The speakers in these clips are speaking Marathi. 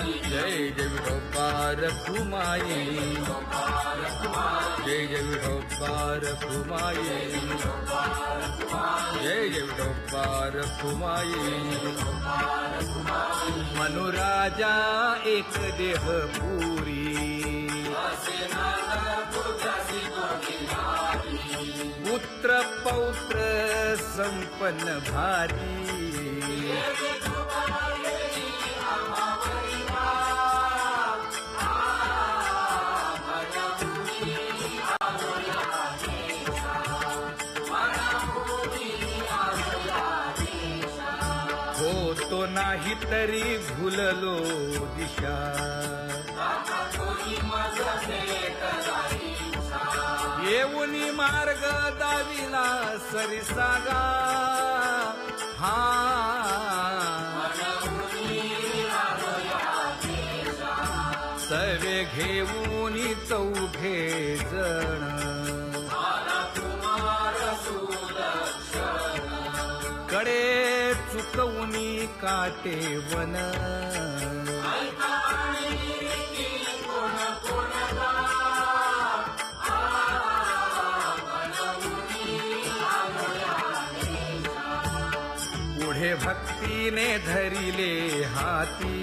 जय जय विठोबा रखुमाई, जय जय विठोबा रखुमाई, जय जय विठोबा रखुमाई. मनुराजा एक देह पुरी, पुत्र पौत्र संपन्न भारी. होतो नाही तरी भुललो दिशा, येऊनी मार्ग दाविला सरिसागा. हा सवे घेऊनी चौघे जण, कडे चुकवूनी काटे वन. पुढे भक्तीने धरिले हाती,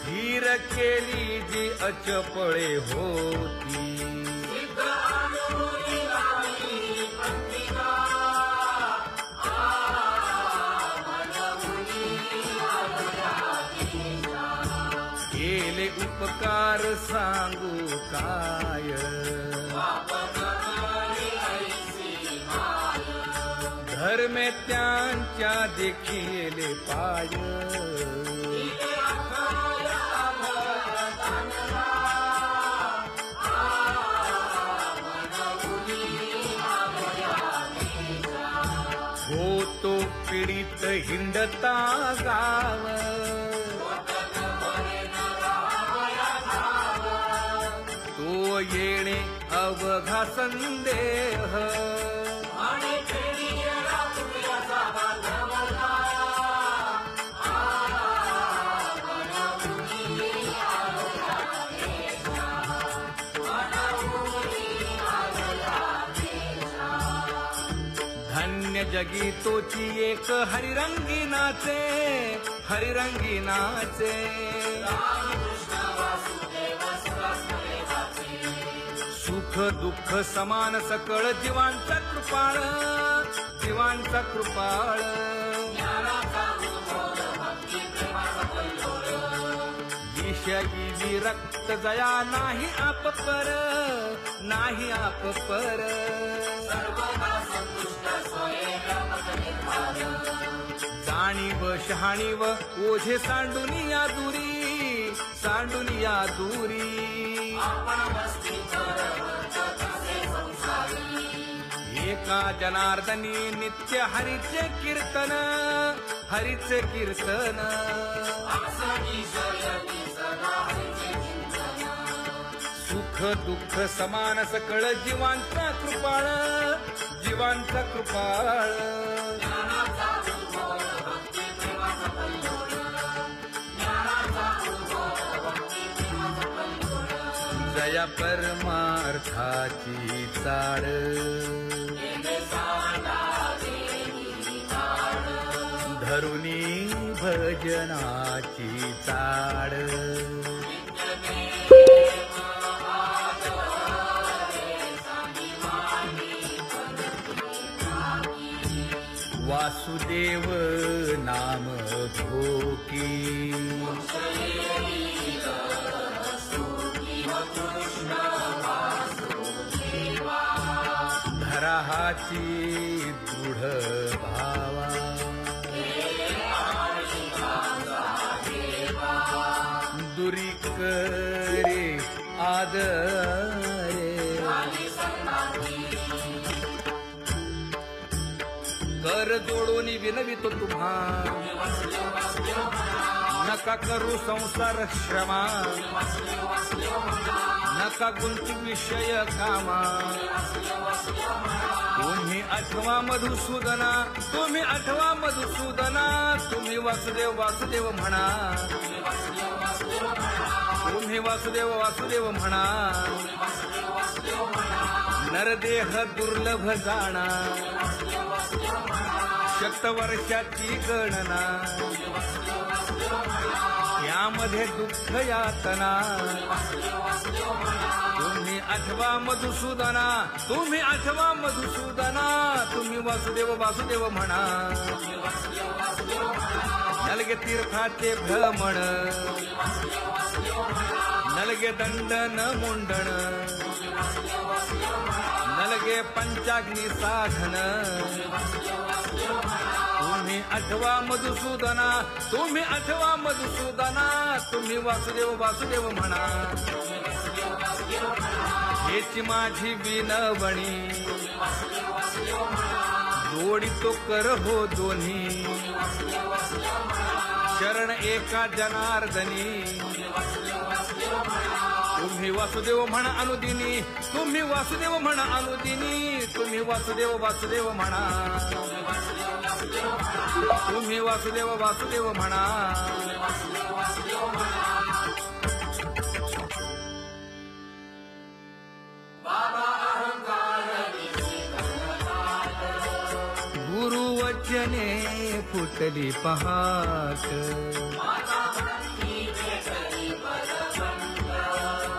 धीर केली जी अचपळे होती. केले उपकार सांगू काय, धर्मे त्यांच्या देखिले पाय. होतो पीडित हिंडता गाव, तो येणे अवघा संदेह. धन्य जगी तोची एक हरिरंगी नाचे, हरिरंगी नाचे. सुख दुःख समान सकळ जीवांचा कृपाळ, जीवांचा कृपाळ. विषयी विरक्त जया नाही आप पर, नाही आप पर. जाणीव शहाणीव ओझे सांडुनिया दुरी, सांडुनिया दुरी. एका जनार्दनी नित्य हरीचे कीर्तन, हरीचे कीर्तन. सुख दुःख समान सकळ जीवांचा कृपाळ, जीवांचा कृपाळ. जया परमार्थाची चाळ, धरुनी भजनाची चाळ. वासुदेव नाम भोकी, धराहाची दृढ भावा. दुरी करे आदरे, कर जोडून विनवितो तुम्हा. नका करू संसार श्रमा नका गुंती विषय कामा तुम्ही आठवा मधुसूदना तुम्ही आठवा मधुसूदना तुम्ही वासुदेव वासुदेव म्हणा तुम्ही वासुदेव वासुदेव म्हणा नरदेह दुर्लभ जाणा शतवर्षाची गणना यामध्ये दुःख यातना तुम्ही आठवा मधुसूदना तुम्ही आठवा मधुसूदना तुम्ही वासुदेव वासुदेव म्हणा नलगे तीर्थाचे भ्रमण नलगे दंडन मुंडण नलगे पंचाग्नी साधन तुम्ही आठवा मधुसूदना तुम्ही आठवा मधुसूदना तुम्ही वासुदेव वासुदेव म्हणा हेची माझी विनवणी जोडितो कर हो दोन्ही शरण एका जनार्दनी तुम्ही वासुदेव म्हणा अनुदिनी तुम्ही वासुदेव म्हणा अनुदिनी तुम्ही वासुदेव वासुदेव म्हणा तुम्ही वासुदेव वासुदेव म्हणा गुरुवचने फुटली पहाट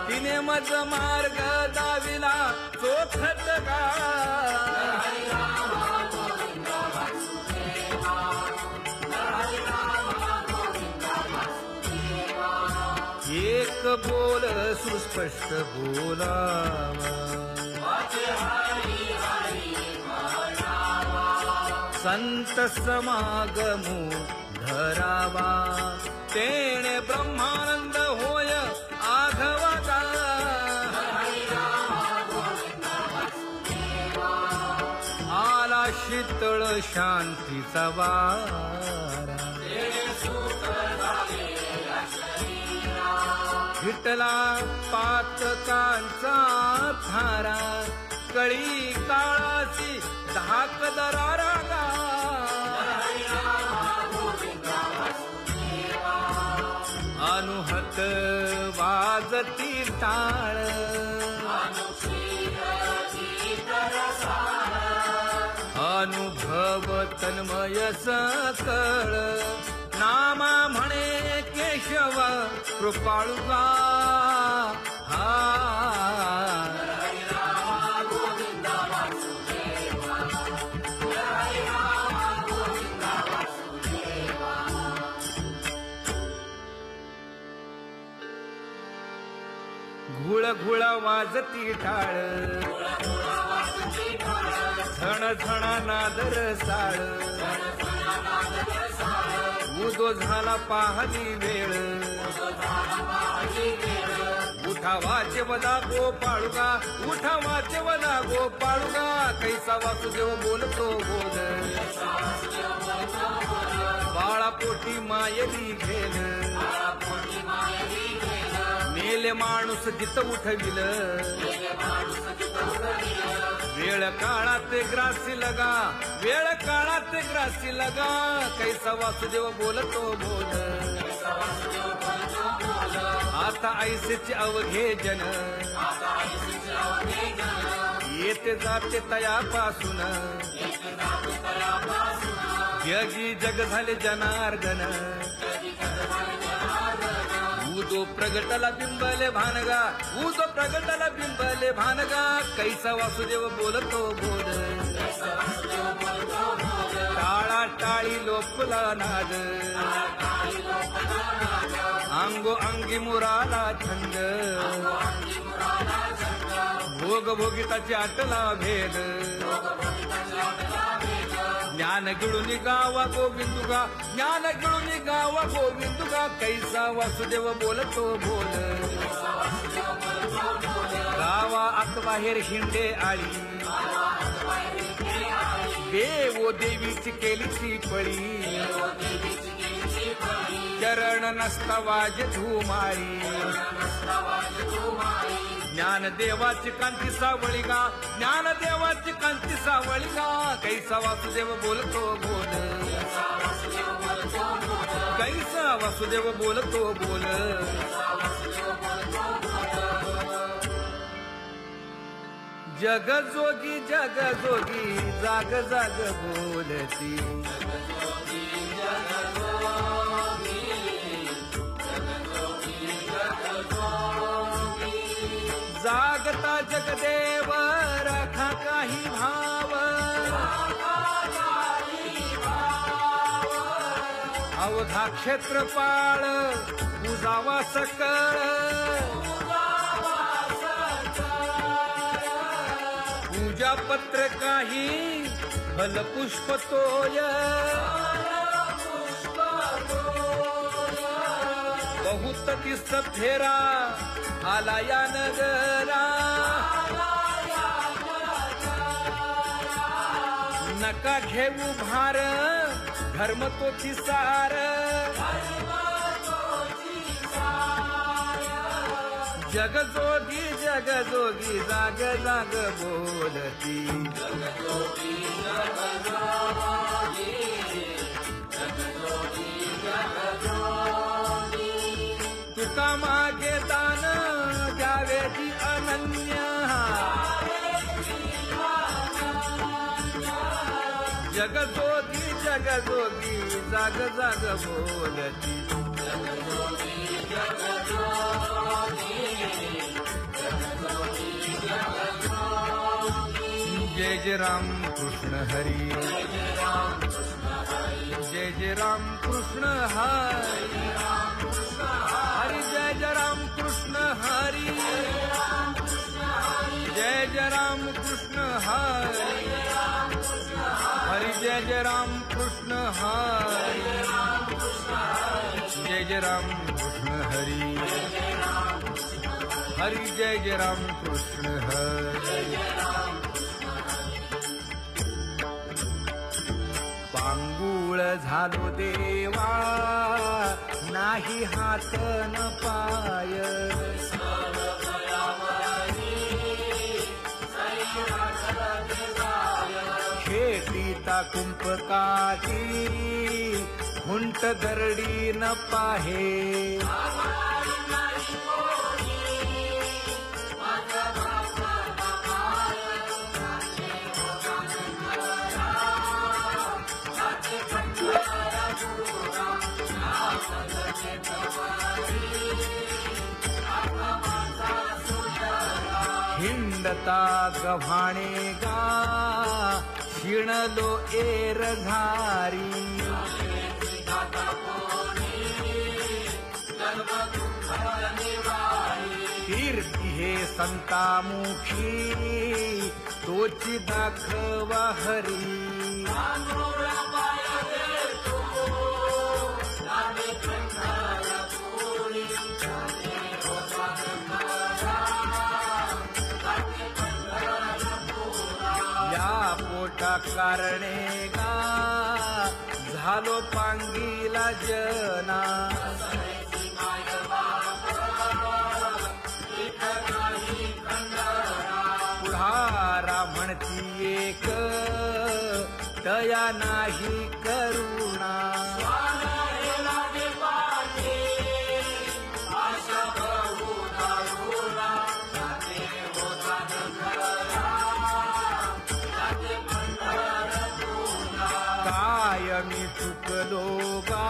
तिने मज मार्ग दाविला चोखत का एक बोल सुस्पष्ट बोलावा संत समागमू धरावा तेणे ब्रह्मानंद होय आघवाचा आला शीतळ शांतीचा वारा विठला पातकांचा थारा कळी काळाची धाक दरारा अनुहत वाजती टाळ अनुभव तन्मय सकळ नामा म्हणे केशव कृपाळुगा घुळ घुळ वाजती टाळ झण झण नादर साळ उदो झाला पाहली वेळ उठा वाचे वदा गोपाळुगा उठा वाचे वदा गोपाळुगा कैसा वासुदेव बोलतो बोल बाळा पोटी मायली घेल मेले माणूस जित उठविल वेळ काळात ग्रासी लगा वेळ काळात ग्रासी लगा कैसा वासुदेव बोलतो बोल आता ऐसेचे अवघे जन येते जाते तयापासून जगी जग झाले जनार्दन उदो प्रगटला बिंबले भानगा उदो प्रगटला बिंबले भानगा कैसा वासुदेव बोलतो बोल टाळा टाळी लोपला नाद अंगो अंगी मुराला छंद भोग भोगिताची आटला भेद ज्ञान गिळून गावा गोविंदुगा ज्ञान गिळून गावा गोविंदुगा कैसा वासुदेव बोलतो बोल गावा आत बाहेर हिंडे आळी देवो देवीची केलीची पळी चरण नस्तवाज धुमाळी ज्ञानदेवाची कांती सावळी गा ज्ञानदेवाची कांती सावळी गा कैसा वासुदेव बोलतो बोल कैसा वासुदेव बोलतो बोल जगजोगी जाग जाग बोलती जागता जगदेव राखा काही भाव अवघा क्षेत्रपाळ पूजावा सकळ पूजा पत्र काही फलपुष्प तोय बहुत तीस फेरा आला या नगरा नका घेऊ भार धर्म तोची सार जगजोगी जाग जाग बोलती तुका मागे दान द्यावेची अनन्य जगजोगी जाग जाग बोलती जय जय राम कृष्ण हरी जय जय राम कृष्ण हरी हरि जय जय राम कृष्ण हरी जय जय राम कृष्ण हरी हरि जय जय राम कृष्ण हरी जय जय राम कृष्ण हरी हरि जय जय राम कृष्ण हरी पांगुळ झालो देवा नाही हात न पाय खेटीता कुंपकाची हुंट दरडी न पाहे हिंडता गव्हाणे गा शिणलो एर घारी कीर्ती हे संतामुखी तोची दाखवा हरी पोटा कारणे गा झालो पांगीला जना पुढारा म्हणती एक तया नाही करुणा मी चुकलो गा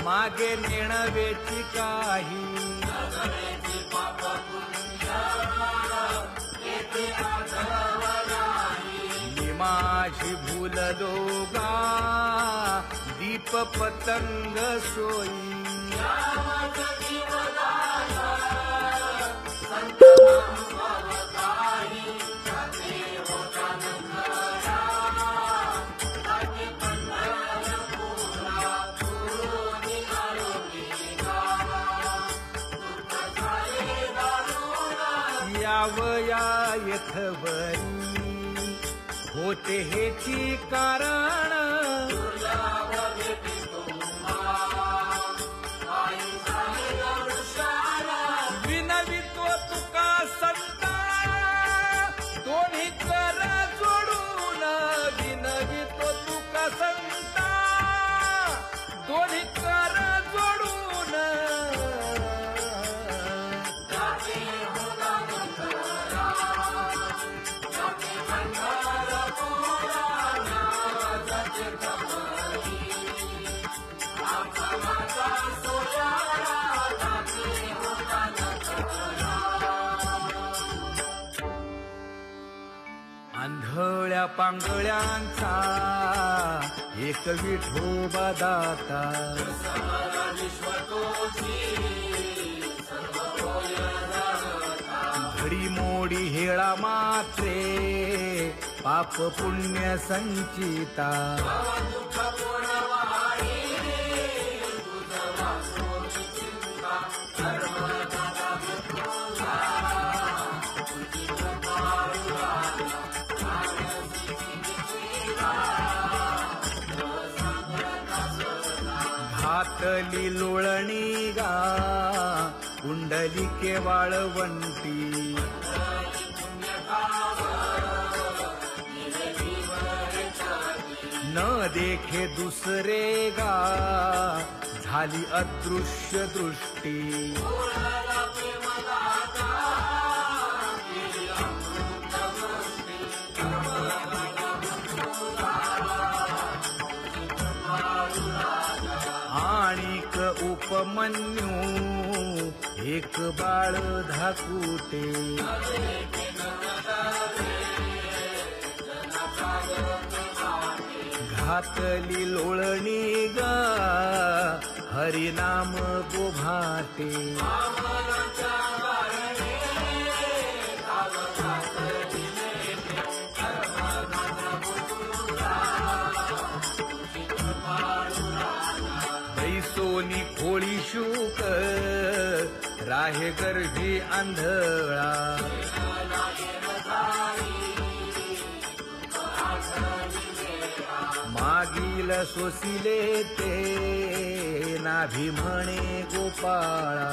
मागे नेणवेची काही मी माझी भूललो गा दीप पतंग सोयी यावया यथवरी होते हेची कारण पांगळ्यांचा एक विठोबा दाता. घडी मोडी हेळा मात्रे पाप पुण्य संचिता. घातली लोळणी गा कुंडलिके वाळवंटी. न देखे दुसरे गा झाली अदृश्य दृष्टी. आणिक उपमन्यू एक बाळ धाकुटे. घातली लोळणी ग हरिनाम गोभाटे. बैसोनी खोळी शूक राहे गर्भी आंधळा. मागील सोसिले ते नाभी म्हणे गोपाळा.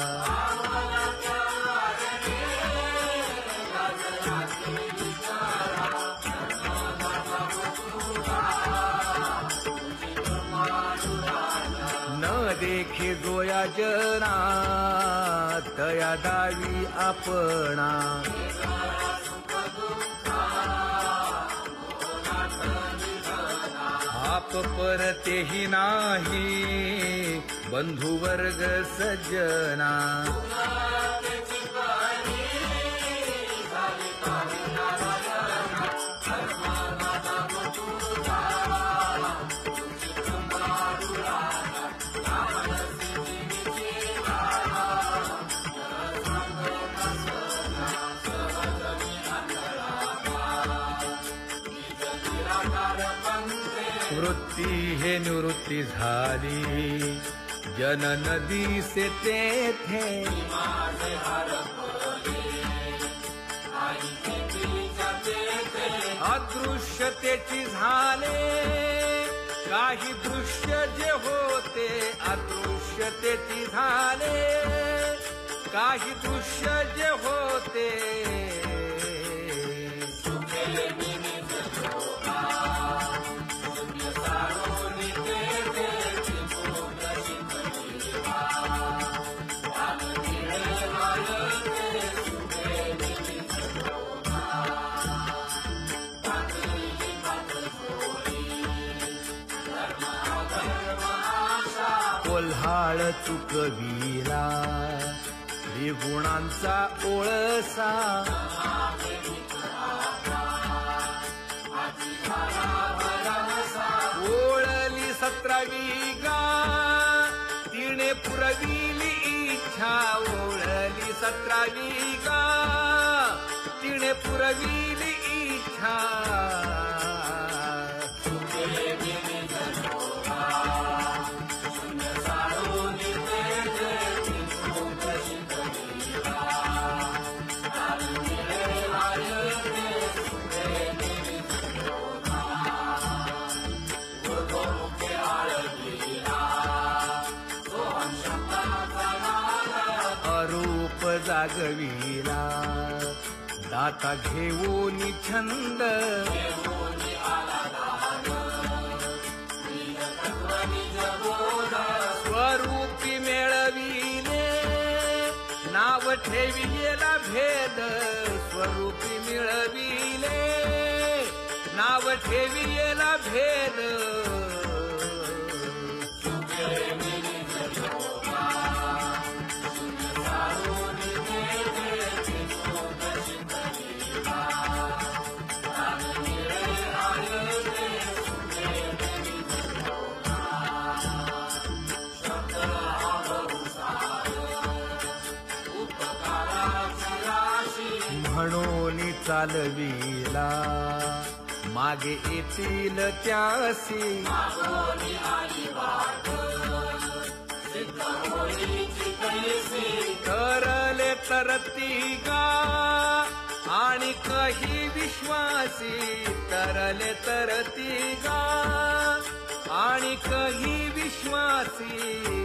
न देखे जोया जना तया दावी आपणा. आप परतेही नाही बंधुवर्ग सज्जना. वृत्ती हे निवृत्ती झाली जन नदी से तेथे. अदृश्यतेची झाले काही दृश्य जे होते. अदृश्यतेची झाले काही दृश्य जे होते. कोल्हाळ चुकविला त्रिगुणांचा ओळसा. ओळली 17वी गा तिने पुरविली इच्छा. ओळली 17वी गा तिने पुरविली इच्छा. अरूप जागविला दाता घेऊन छंद. स्वरूपी मेळविले नाव ठेविलेला भेद. स्वरूपी मिळविले नाव ठेविलेला भेद. म्हणून चालविला मागे येतील त्यासी तरले तरती गा आणि काही विश्वासी तरले तरती गा आणि काही विश्वासी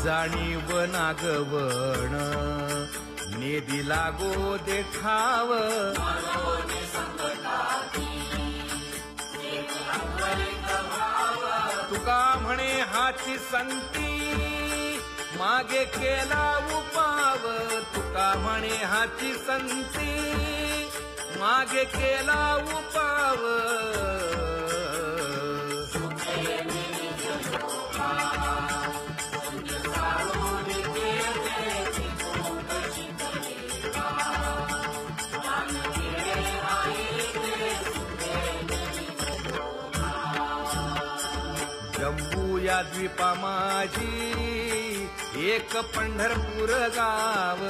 जाणीव नागवण नेदी लागो देखाव तुका म्हणे हाची संती मागे केला उपाव तुका म्हणे हाची संती मागे केला उपाव जम्बू या द्वीपा माझी एक पंढरपूर गाव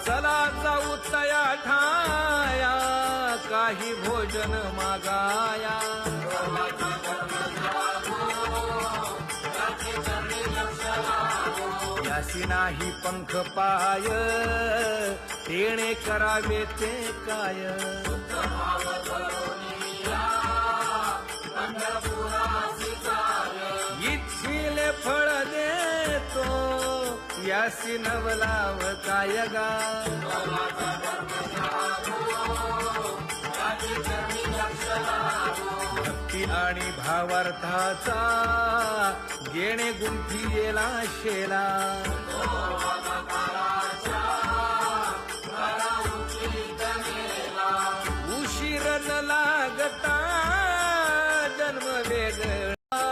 चला जाऊ तया ठाया काही भोजन मागाया यासी नाही पंख पाय तेणे करावे ते काय इच्छिले फळ देतो यासी नवलाव काय गा भक्ती आणि भावार्थाचा गेणे गुंफी येला शेला उशीर न लागता जन्म वेगळा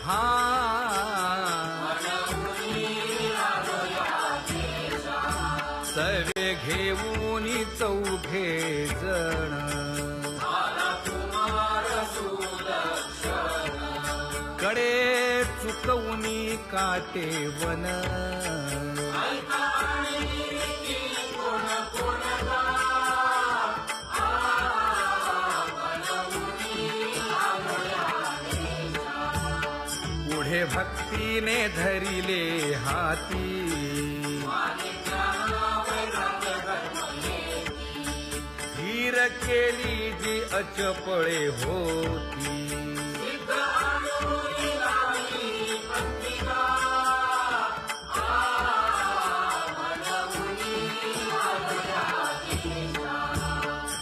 हा सर्वे घेऊन चौघे जण कडे चुकवूनी काटे वन पुढे भक्तीने धरिले हाती धीर केली जी अचपळे होती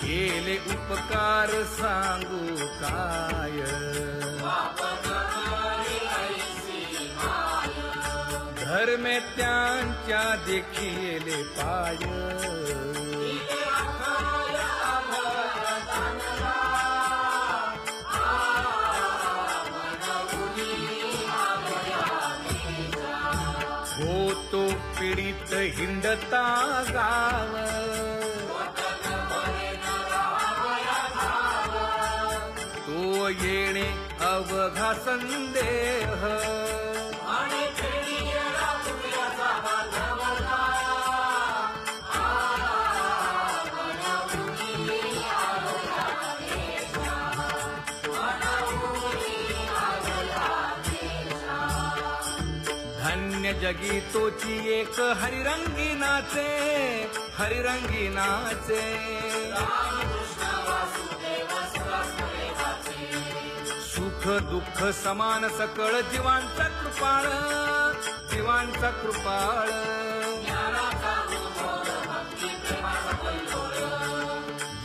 केले उपकार सांगू काय धर्मे त्यांच्या देखिले पाय होतो पीडित हिंडता गाव तो येणे अवघा संदेह धन्य जगी तोची एक हरिरंगी नाचे हरिरंगी नाचे सुख दुःख समान सकळ जीवांचा कृपाळ जीवांचा कृपाळ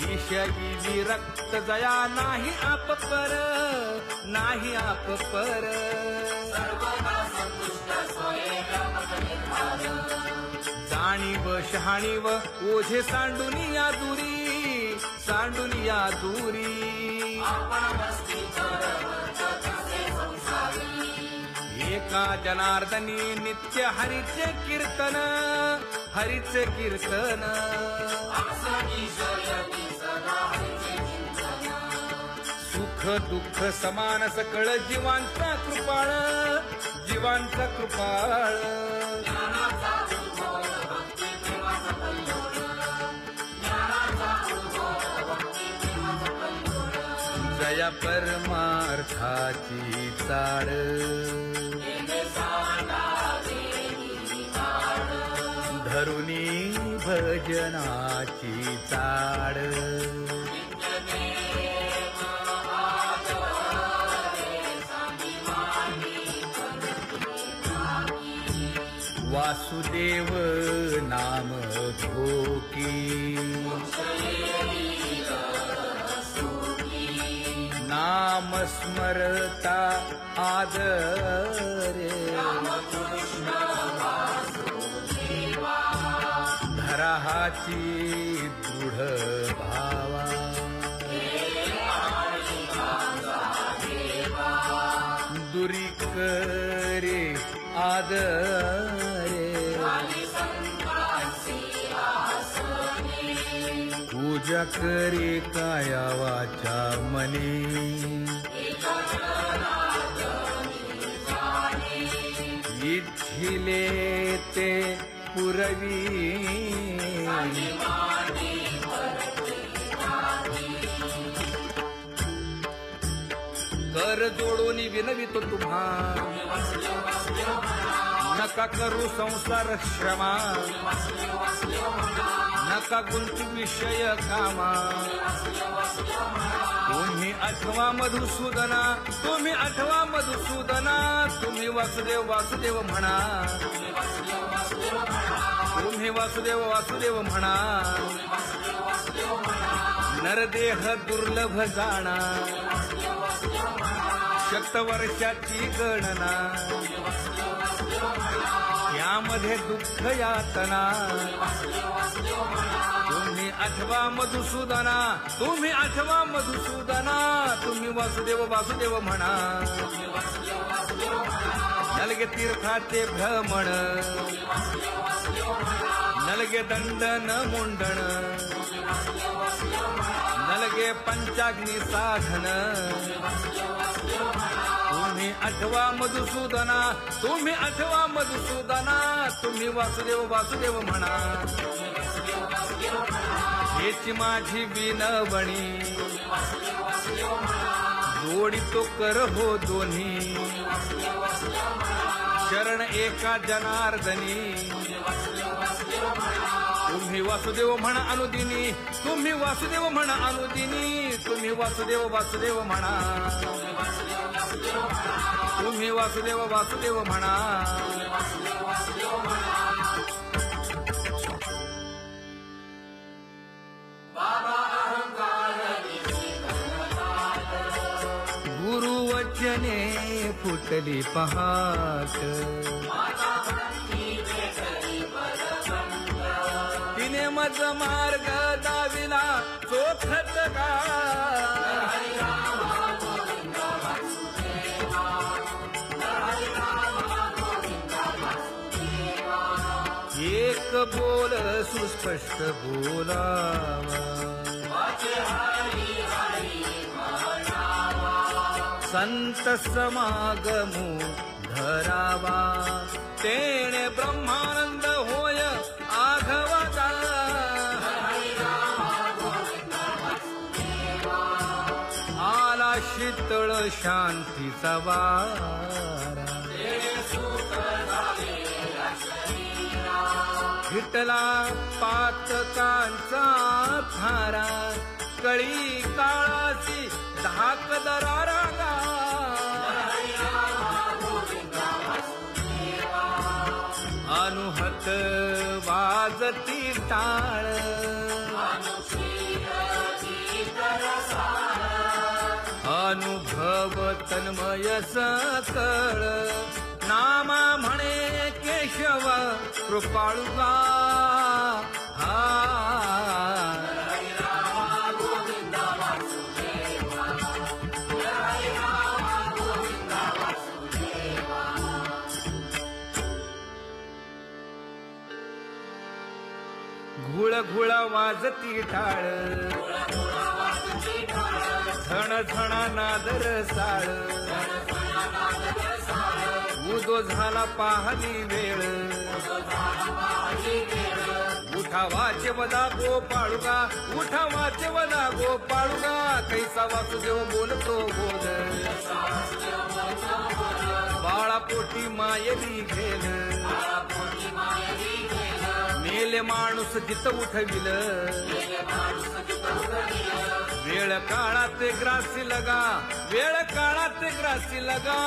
विषयी विरक्त जया नाही आप पर नाही आप पर जाणीव शहाणीव ओझे सांडून या दुरी सांडून या दूरी एका जनार्दनी नित्य हरीचे कीर्तन हरीचे कीर्तन सुख दुःख समान सकळ जीवांचा कृपाळ जीवांचा कृपाळ जया परमार्थाची चाड धरुणी भजनाची चाड वासुदेव नाम धोकी नाम स्मरता आदरे धराहाची दृढ भावा दुरी करे आदरे पूजा करे काया वाचा मनी इच्छिले ते पुरवी कर जोडून विनवितो तुम्हा नका करू संसार श्रमा नका गुंतू विषय कामा तुम्ही आठवा मधुसूदना तुम्ही आठवा मधुसूदना तुम्ही वासुदेव वासुदेव म्हणा तुम्ही वासुदेव वासुदेव म्हणा नरदेह दुर्लभ जाणा शतवर्षाची गणना यामध्ये दुःख यातना तुम्ही आठवा मधुसूदना तुम्ही आठवा मधुसूदना तुम्ही वासुदेव वासुदेव म्हणा नलगे तीर्थाचे भ्रमण नलगे दंडन मुंडण नलगे पंचाग्नी साधन तुम्ही आठवा मधुसूदना तुम्ही आठवा मधुसूदना तुम्ही वासुदेव वासुदेव म्हणा हेची माझी विनवणी जोडितो कर हो दोन्ही शरण एका जनार्दनी तुम्ही वासुदेव म्हणा अनुदिनी तुम्ही वासुदेव म्हणा अनुदिनी तुम्ही वासुदेव वासुदेव म्हणा तुम्ही वासुदेव वासुदेव म्हणा गुरुवचने फुटली पहाट तिने मज मार्ग दाविला चोखत का एक बोल सुस्पष्ट बोलावा संत समागमू धरावा तेणे ब्रह्मानंद होय आघवाचा आला शीतळ शांतीचा वारा विठला पातकांचा थारा कळी काळाची धाक दरारा अनुहत वाजती टाळ अनुभव तन्मय सकळ नामा म्हणे केशव कृपाळुगा हा घुळ घुळ वाजती टाळ झण झणा नादर साळ उदो झाला पाहली वेळ उठा वाचे वदा गोपाळुगा उठा वाचे वदा गोपाळुगा कैसा वासुदेव बोलतो बोल बाळा पोटी मायली घेल मेले माणूस जित उठविल वेळ काळात ग्रासी लगा वेळ काळात ग्रासी लगा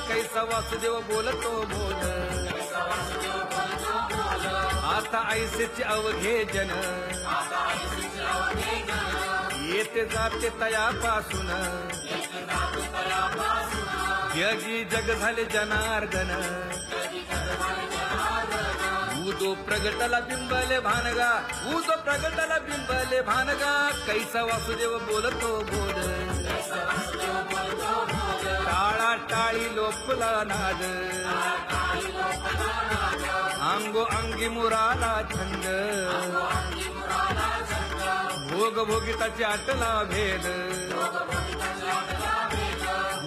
कैसा वासुदेव बोलतो बोल आता ऐसेचे अवघे जन येते जाते तयापासून जगी जग झाले जनार्दन उदो प्रगटला बिंबले भानगा उदो प्रगटला बिंबले भानगा कैसा वासुदेव बोलतो बोल टाळा टाळी लोपला नाद अंगो अंगी मुराला छंद भोग भोगिताची आटला भेद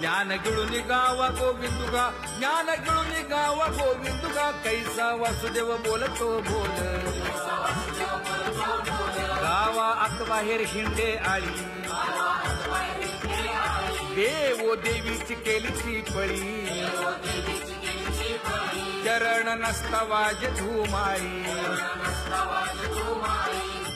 ज्ञान गिळून गावा गोविंदुगा ज्ञान गिळून गावा गोविंदुगा कैसा वासुदेव बोलतो बोल गावा आत बाहेर हिंडे आळी देवो देवीची केलीची पळी चरण नसता वाज धुमाळी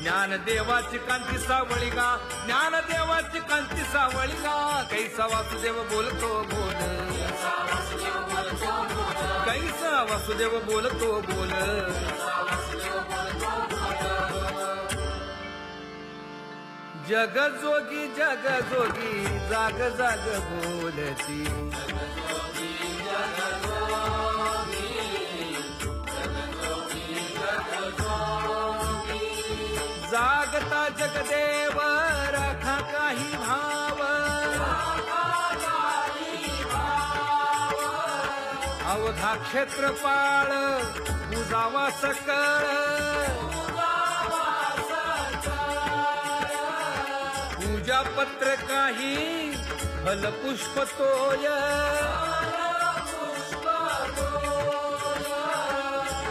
ज्ञान देवाची कांती सावळी गा ज्ञान देवाची कांती सावळी गा कैसा वासुदेव बोलतो बोल कैसा वासुदेव बोलतो बोल जग जोगी जाग जाग बोलती जागता जगदेव राखा काही भाव अवधा क्षेत्रपाळ बुजावा सकळ पूजा पत्र काही फलपुष्प तोय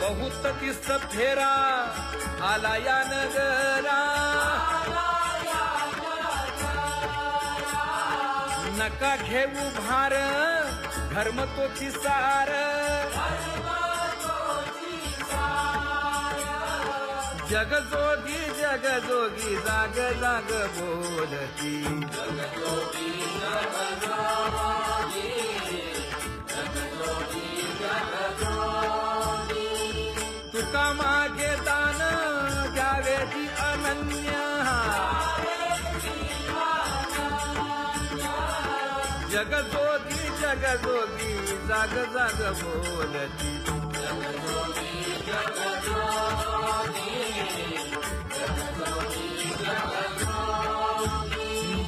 बहुत तीस फेरा आला या नगरा नका घेऊ भार धर्म तोची सार जग जोगी जाग जाग बोलती तुका मागे दान द्यावे ती अनन्य जग जोगी जाग जाग बोलती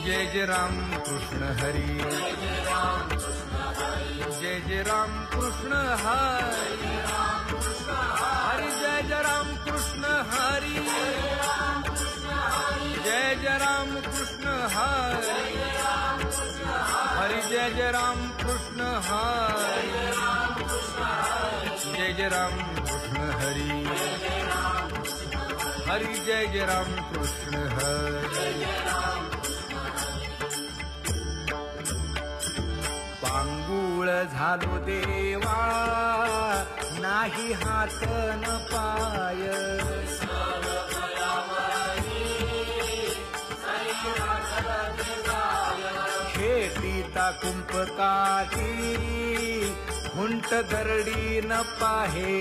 जय जय राम कृष्ण हरी जय जय राम कृष्ण हरी हरि जय जय राम कृष्ण हरी जय जय राम कृष्ण हरी हरि जय जय राम कृष्ण हरी जय जय राम कृष्ण हरी हरि जय जय राम कृष्ण हरी पांगुळ झालो देवा नाही हात न पाय खेटीता कुंपकाठी हुंट दरडी न पाहे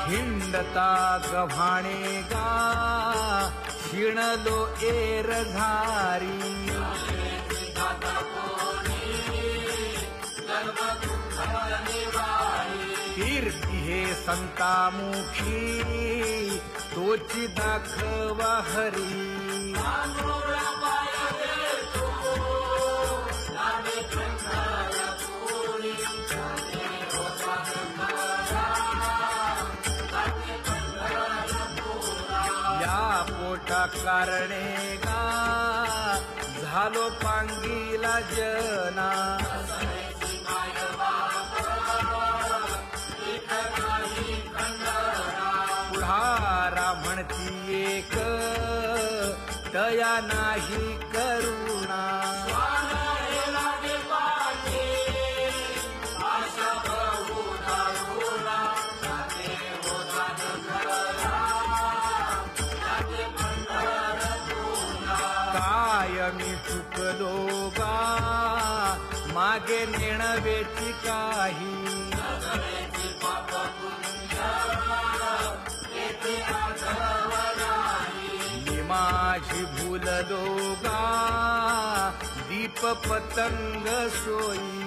हिंडता गव्हाणे गा शिणलो एर झारी कीर्ती हे संतामुखी तोची दाखवा हरी या पोटा कारणे गा झालो पांगीला जना पुढारा म्हणती एक तया नाही करुणा काय मी चुकलो गा मागे नेणवेची काही मी माझी भूललो गा दीप पतंग सोयी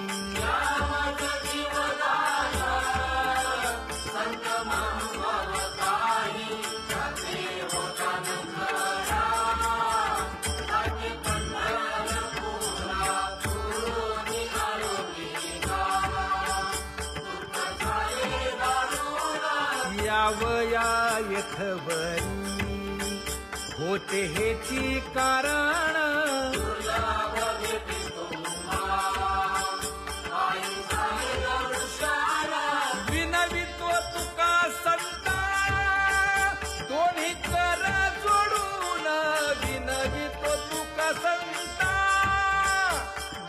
यावया यथवरी होते हेची कारण विनवितो तुका संता दोन्ही कर जोडून विनवितो तुका संता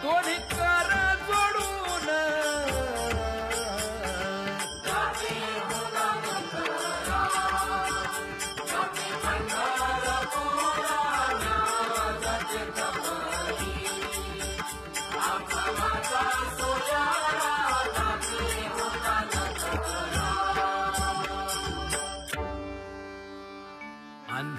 दोन्ही कर जोडून अंध